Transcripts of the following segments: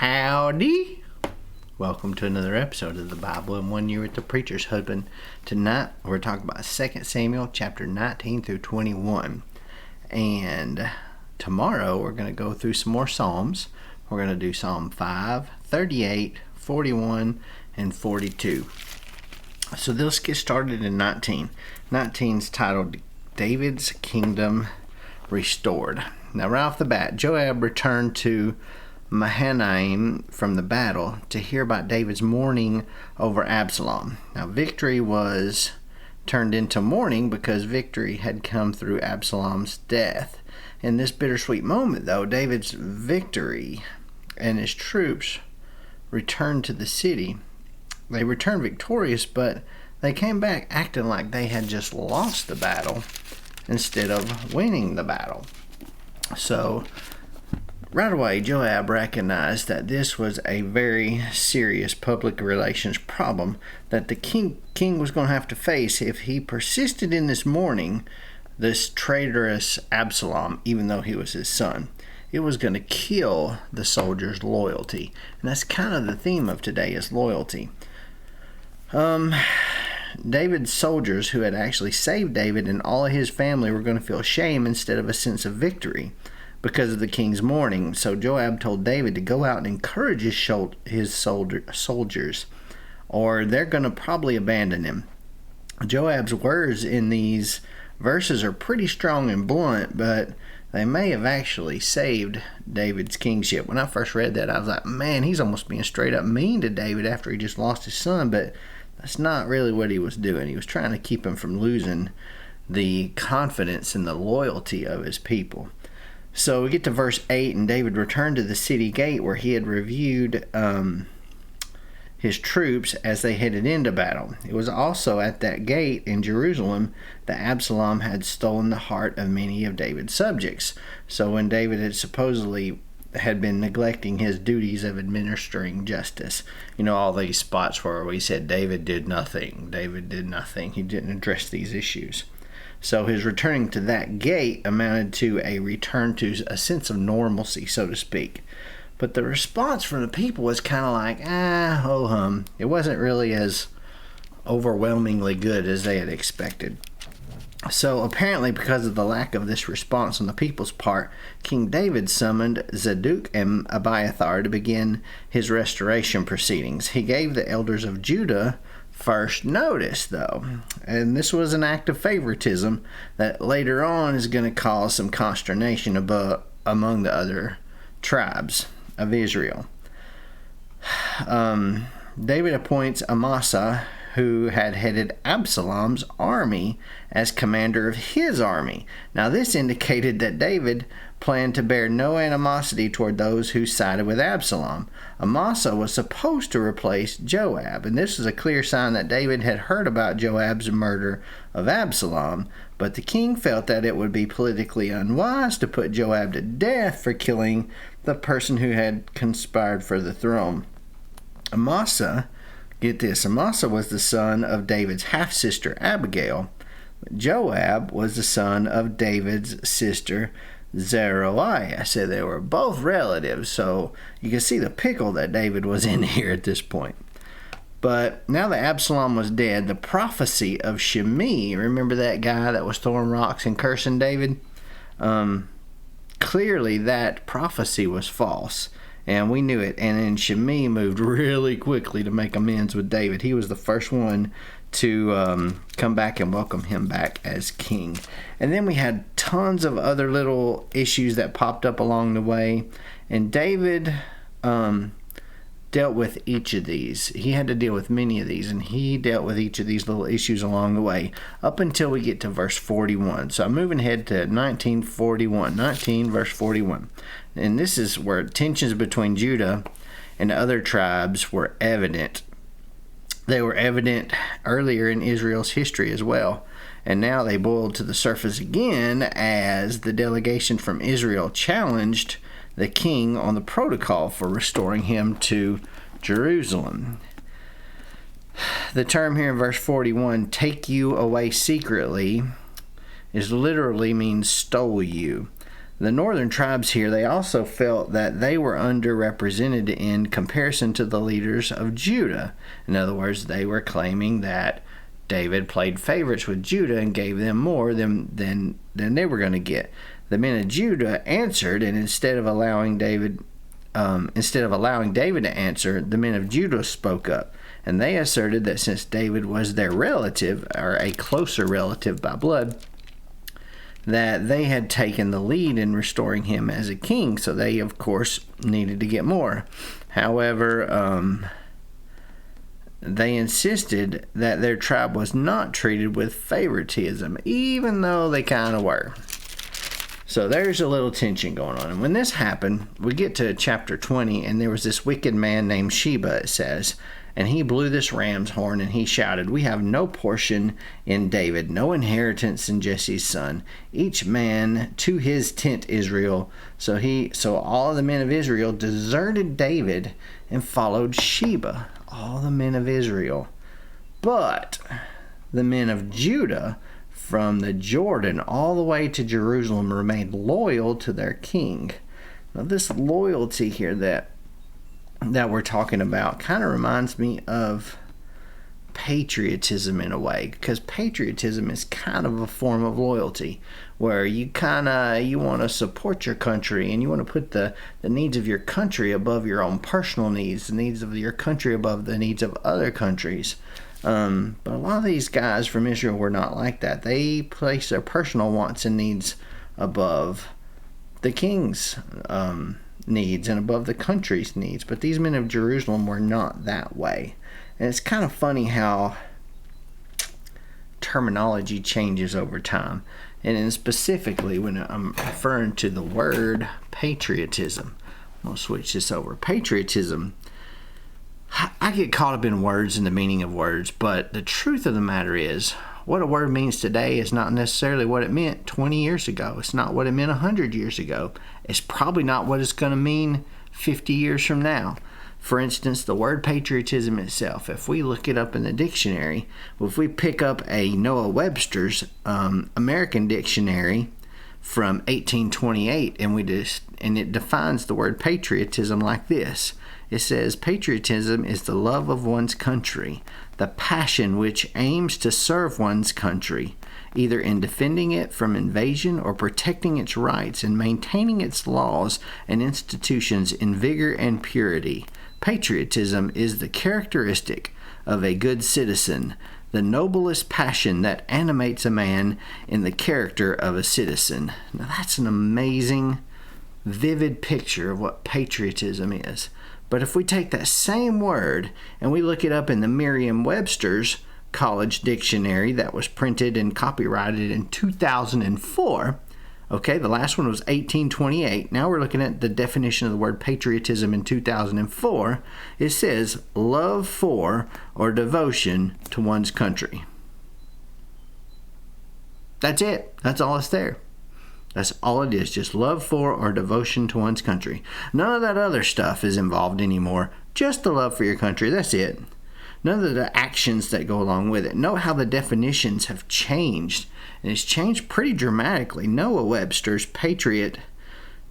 Howdy! Welcome to another episode of the Bible in 1 Year with the Preacher's Husband. Tonight we're talking about 2 Samuel chapter 19 through 21. And tomorrow we're going to go through some more Psalms. We're going to do Psalm 5, 38, 41, and 42. So let's get started in 19. 19 is titled David's Kingdom Restored. Now right off the bat, Joab returned to Mahanaim from the battle to hear about David's mourning over Absalom. Now victory was turned into mourning because victory had come through Absalom's death. In this bittersweet moment, though, David's victory and his troops returned to the city. They returned victorious, but they came back acting like they had just lost the battle instead of winning the battle. So right away, Joab recognized that this was a very serious public relations problem that the king was going to have to face if he persisted in this mourning this traitorous Absalom, even though he was his son. It was going to kill the soldiers' loyalty. And that's kind of the theme of today, is loyalty. David's soldiers, who had actually saved David and all of his family, were going to feel shame instead of a sense of victory because of the king's mourning. So Joab told David to go out and encourage his soldiers, or they're going to probably abandon him. Joab's words in these verses are pretty strong and blunt, but they may have actually saved David's kingship. When I first read that, I was like, man, he's almost being straight up mean to David after he just lost his son, but that's not really what he was doing. He was trying to keep him from losing the confidence and the loyalty of his people. So we get to verse 8, and David returned to the city gate where he had reviewed his troops as they headed into battle. It was also at that gate in Jerusalem that Absalom had stolen the heart of many of David's subjects. So when David had supposedly had been neglecting his duties of administering justice. You know, all these spots where we said David did nothing. He didn't address these issues. So his returning to that gate amounted to a return to a sense of normalcy, so to speak. But the response from the people was kind of like, ho-hum. It wasn't really as overwhelmingly good as they had expected. So apparently, because of the lack of this response on the people's part, King David summoned Zadok and Abiathar to begin his restoration proceedings. He gave the elders of Judah first notice, though, and this was an act of favoritism that later on is going to cause some consternation among the other tribes of Israel. David appoints Amasa, who had headed Absalom's army, as commander of his army. Now this indicated that David planned to bear no animosity toward those who sided with Absalom. Amasa was supposed to replace Joab, and this is a clear sign that David had heard about Joab's murder of Absalom, but the king felt that it would be politically unwise to put Joab to death for killing the person who had conspired for the throne. Amasa was the son of David's half-sister Abigail. Joab was the son of David's sister Zeruiah. So they were both relatives, so you can see the pickle that David was in here at this point. But now that Absalom was dead, the prophecy of Shimei, remember that guy that was throwing rocks and cursing David? Clearly that prophecy was false. And we knew it. And then Shimei moved really quickly to make amends with David. He was the first one to come back and welcome him back as king. And then we had tons of other little issues that popped up along the way. And David dealt with each of these. He had to deal with many of these, and he dealt with each of these little issues along the way up until we get to verse 41. So I'm moving ahead to 19 verse 41. And this is where tensions between Judah and other tribes were evident. They were evident earlier in Israel's history as well. And now they boiled to the surface again as the delegation from Israel challenged the king on the protocol for restoring him to Jerusalem. The term here in verse 41, take you away secretly, is literally means stole you. The northern tribes here, they also felt that they were underrepresented in comparison to the leaders of Judah. In other words, they were claiming that David played favorites with Judah and gave them more than they were going to get. The men of Judah answered, and instead of allowing David to answer, the men of Judah spoke up, and they asserted that since David was their relative, or a closer relative by blood, that they had taken the lead in restoring him as a king, so they, of course, needed to get more. However, they insisted that their tribe was not treated with favoritism, even though they kind of were. So there's a little tension going on. And when this happened, we get to chapter 20, and there was this wicked man named Sheba, it says, and he blew this ram's horn, and he shouted, "We have no portion in David, no inheritance in Jesse's son. Each man to his tent, Israel." So all the men of Israel deserted David and followed Sheba. All the men of Israel. But the men of Judah, from the Jordan all the way to Jerusalem, remained loyal to their king. Now, this loyalty here that we're talking about kind of reminds me of patriotism in a way, because patriotism is kind of a form of loyalty where you want to support your country, and you want to put the needs of your country above your own personal needs, the needs of your country above the needs of other countries. But a lot of these guys from Israel were not like that. They placed their personal wants and needs above the king's needs and above the country's needs. But these men of Jerusalem were not that way. And it's kind of funny how terminology changes over time. And then specifically when I'm referring to the word patriotism, I'm going to switch this over. Patriotism, I get caught up in words and the meaning of words, but the truth of the matter is, what a word means today is not necessarily what it meant 20 years ago. It's not what it meant 100 years ago. It's probably not what it's going to mean 50 years from now. For instance, the word patriotism itself, if we look it up in the dictionary, if we pick up a Noah Webster's American Dictionary from 1828, and it defines the word patriotism like this. It says, patriotism is the love of one's country, the passion which aims to serve one's country, either in defending it from invasion or protecting its rights and maintaining its laws and institutions in vigor and purity. Patriotism is the characteristic of a good citizen, the noblest passion that animates a man in the character of a citizen. Now that's an amazing, vivid picture of what patriotism is. But if we take that same word and we look it up in the Merriam-Webster's College Dictionary that was printed and copyrighted in 2004, okay, the last one was 1828. Now we're looking at the definition of the word patriotism in 2004. It says, love for or devotion to one's country. That's it. That's all that's there. That's all it is, just love for or devotion to one's country. None of that other stuff is involved anymore. Just the love for your country, that's it. None of the actions that go along with it. Note how the definitions have changed, and it's changed pretty dramatically. Noah Webster's patriot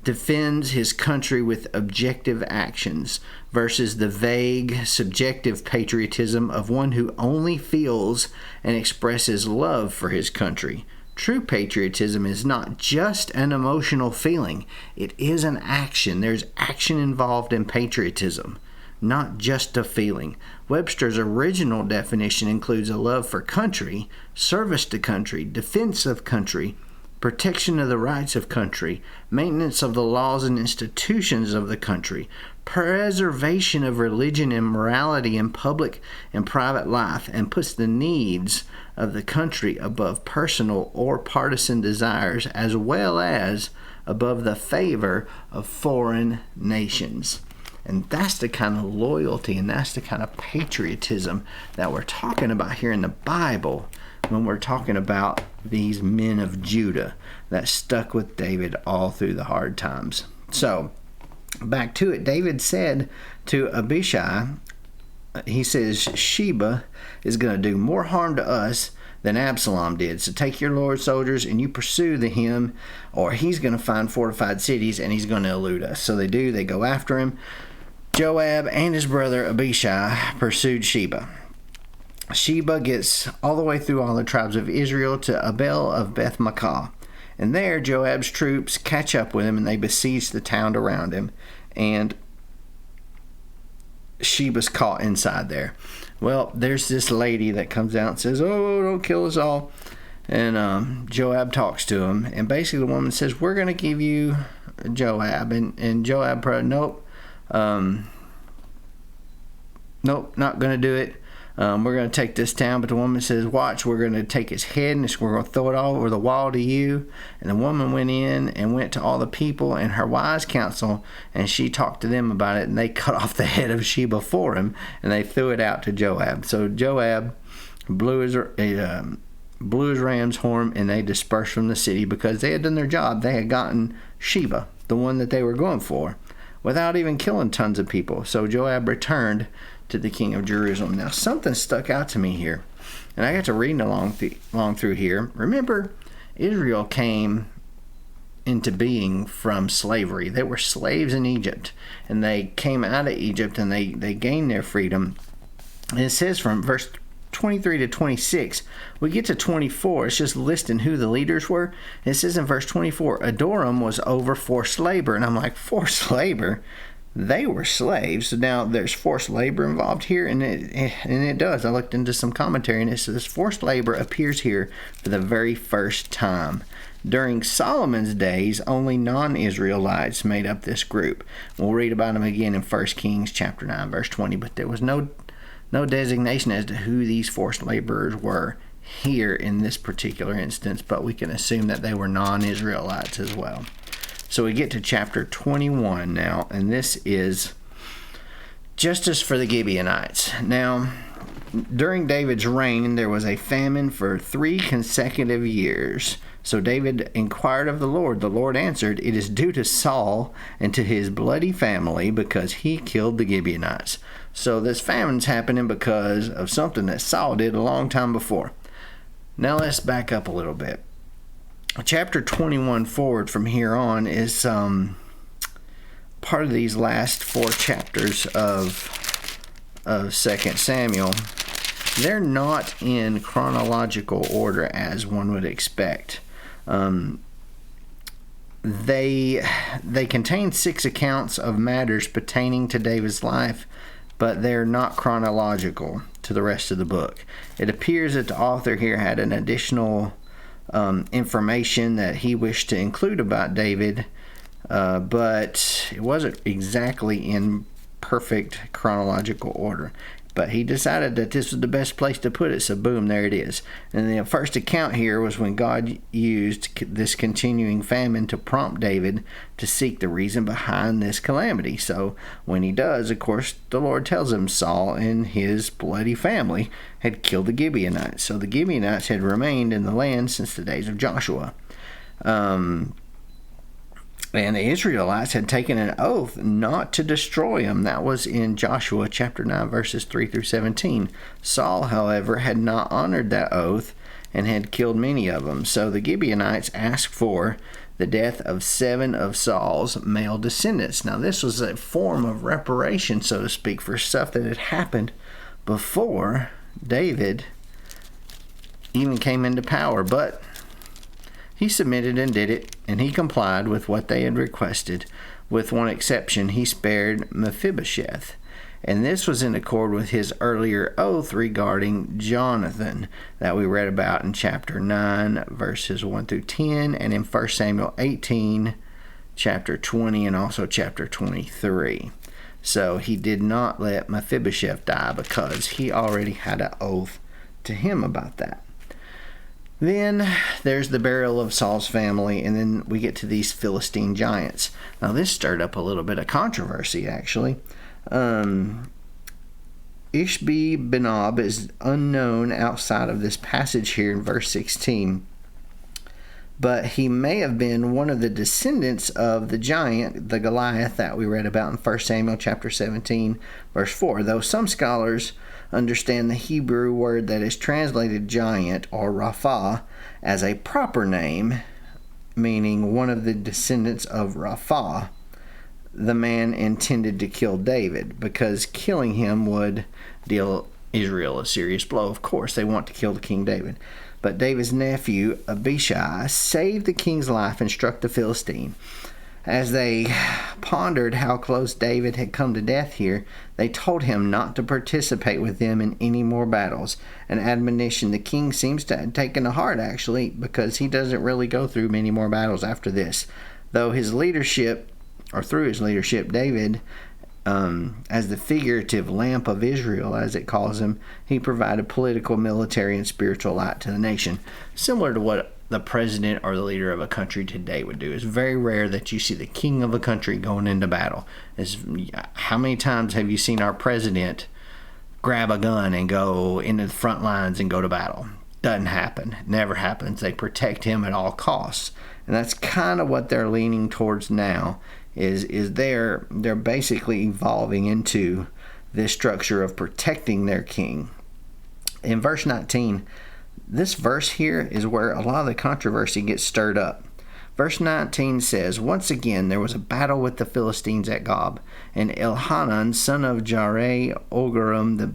defends his country with objective actions versus the vague, subjective patriotism of one who only feels and expresses love for his country. True patriotism is not just an emotional feeling. It is an action. There's action involved in patriotism, not just a feeling. Webster's original definition includes a love for country, service to country, defense of country, protection of the rights of country, maintenance of the laws and institutions of the country, preservation of religion and morality in public and private life, and puts the needs of the country above personal or partisan desires, as well as above the favor of foreign nations. And that's the kind of loyalty and that's the kind of patriotism that we're talking about here in the Bible when we're talking about these men of Judah that stuck with David all through the hard times. So, back to it. David said to Abishai, he says, Sheba is going to do more harm to us than Absalom did. So take your Lord's soldiers and you pursue him, or he's going to find fortified cities and he's going to elude us. So they do. They go after him. Joab and his brother Abishai pursued Sheba. Sheba gets all the way through all the tribes of Israel to Abel of Beth Maachah. And there Joab's troops catch up with him and they besiege the town around him. And Sheba's caught inside there. Well, there's this lady that comes out and says, "Oh, don't kill us all." And Joab talks to him. And basically the woman says, "We're going to give you Joab." And Joab, nope, not going to do it. We're going to take this town. But the woman says, "Watch, we're going to take his head and we're going to throw it all over the wall to you." And the woman went in and went to all the people and her wise counsel, and she talked to them about it, and they cut off the head of Sheba for him, and they threw it out to Joab. So Joab blew his ram's horn, and they dispersed from the city because they had done their job. They had gotten Sheba, the one that they were going for, without even killing tons of people. So Joab returned to the king of Jerusalem. Now, something stuck out to me here, and I got to reading along through here. Remember, Israel came into being from slavery. They were slaves in Egypt, and they came out of Egypt, and they gained their freedom. And it says from verse 23 to 26, we get to 24, it's just listing who the leaders were. And it says in verse 24, Adoram was over forced labor. And I'm like, forced labor? They were slaves. So now there's forced labor involved here, and it does. I looked into some commentary, and it says forced labor appears here for the very first time. During Solomon's days, only non-Israelites made up this group. We'll read about them again in 1 Kings chapter 9, verse 20, but there was no designation as to who these forced laborers were here in this particular instance, but we can assume that they were non-Israelites as well. So we get to chapter 21 now, and this is justice for the Gibeonites. Now, during David's reign, there was a famine for 3 consecutive years. So David inquired of the Lord. The Lord answered, "It is due to Saul and to his bloody family because he killed the Gibeonites." So this famine's happening because of something that Saul did a long time before. Now let's back up a little bit. Chapter 21 forward from here on is part of these last 4 chapters of 2 Samuel. They're not in chronological order as one would expect. They contain 6 accounts of matters pertaining to David's life, but they're not chronological to the rest of the book. It appears that the author here had an additional information that he wished to include about David, but it wasn't exactly in perfect chronological order. But he decided that this was the best place to put it, so boom, there it is. And the first account here was when God used this continuing famine to prompt David to seek the reason behind this calamity. So when he does, of course, the Lord tells him Saul and his bloody family had killed the Gibeonites. So the Gibeonites had remained in the land since the days of Joshua. And the Israelites had taken an oath not to destroy them. That was in Joshua chapter 9, verses 3 through 17. Saul, however, had not honored that oath and had killed many of them. So the Gibeonites asked for the death of 7 of Saul's male descendants. Now, this was a form of reparation, so to speak, for stuff that had happened before David even came into power. But he submitted and did it, and he complied with what they had requested. With one exception, he spared Mephibosheth. And this was in accord with his earlier oath regarding Jonathan that we read about in chapter 9, verses 1 through 10, and in 1 Samuel 18, chapter 20, and also chapter 23. So he did not let Mephibosheth die because he already had an oath to him about that. Then there's the burial of Saul's family, and then we get to these Philistine giants. Now this stirred up a little bit of controversy, actually. Ishbi-Benob is unknown outside of this passage here in verse 16. but he may have been one of the descendants of the giant, the Goliath that we read about in 1 Samuel chapter 17, verse 4. Though some scholars understand the Hebrew word that is translated giant, or Rapha, as a proper name, meaning one of the descendants of Rapha, the man intended to kill David, because killing him would deal Israel a serious blow. Of course, they want to kill the King David. But David's nephew, Abishai, saved the king's life and struck the Philistine. As they pondered how close David had come to death here, they told him not to participate with them in any more battles. An admonition the king seems to have taken to heart, actually, because he doesn't really go through many more battles after this. Though his leadership, or through his leadership, David, as the figurative lamp of Israel, as it calls him, he provided political, military, and spiritual light to the nation, similar to what the president or the leader of a country today would do. It's very rare that you see the king of a country going into battle. How many times have you seen our president grab a gun and go into the front lines and go to battle? Doesn't happen. It never happens. They protect him at all costs. And that's kind of what they're leaning towards now, is they're basically evolving into this structure of protecting their king. In verse 19, this verse here is where a lot of the controversy gets stirred up. Verse 19 says, "Once again there was a battle with the Philistines at Gob, and Elhanan, son of Jaare-Ogaram the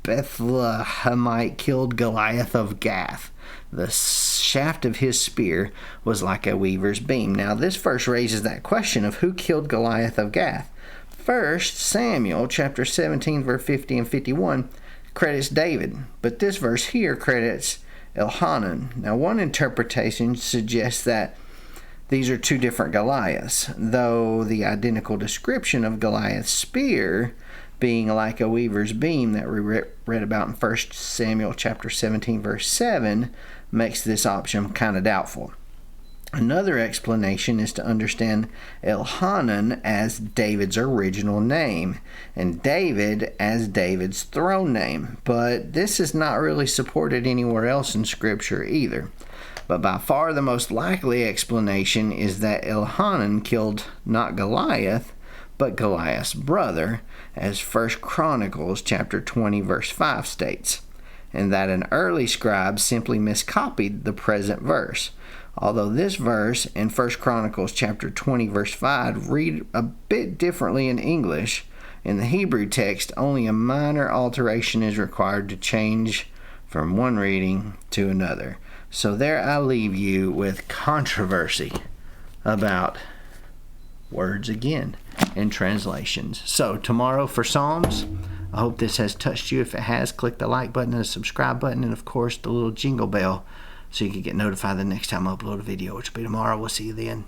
Bethlehemite, killed Goliath of Gath. The shaft of his spear was like a weaver's beam." Now this verse raises that question of who killed Goliath of Gath. 1 Samuel chapter 17 verse 50 and 51 credits David, but this verse here credits Elhanan. Now one interpretation suggests that these are two different Goliaths, though the identical description of Goliath's spear being like a weaver's beam that we read about in 1 Samuel chapter 17 verse 7 makes this option kind of doubtful. Another explanation is to understand Elhanan as David's original name and David as David's throne name, but this is not really supported anywhere else in Scripture either. But by far the most likely explanation is that Elhanan killed not Goliath, but Goliath's brother, as 1 Chronicles chapter 20 verse 5 states, and that an early scribe simply miscopied the present verse. Although this verse in 1 Chronicles chapter 20 verse 5 read a bit differently in English, in the Hebrew text only a minor alteration is required to change from one reading to another. So there I leave you with controversy about words again and translations. So tomorrow for Psalms, I hope this has touched you. If it has, click the like button and the subscribe button, and of course the little jingle bell so you can get notified the next time I upload a video, which will be tomorrow. We'll see you then.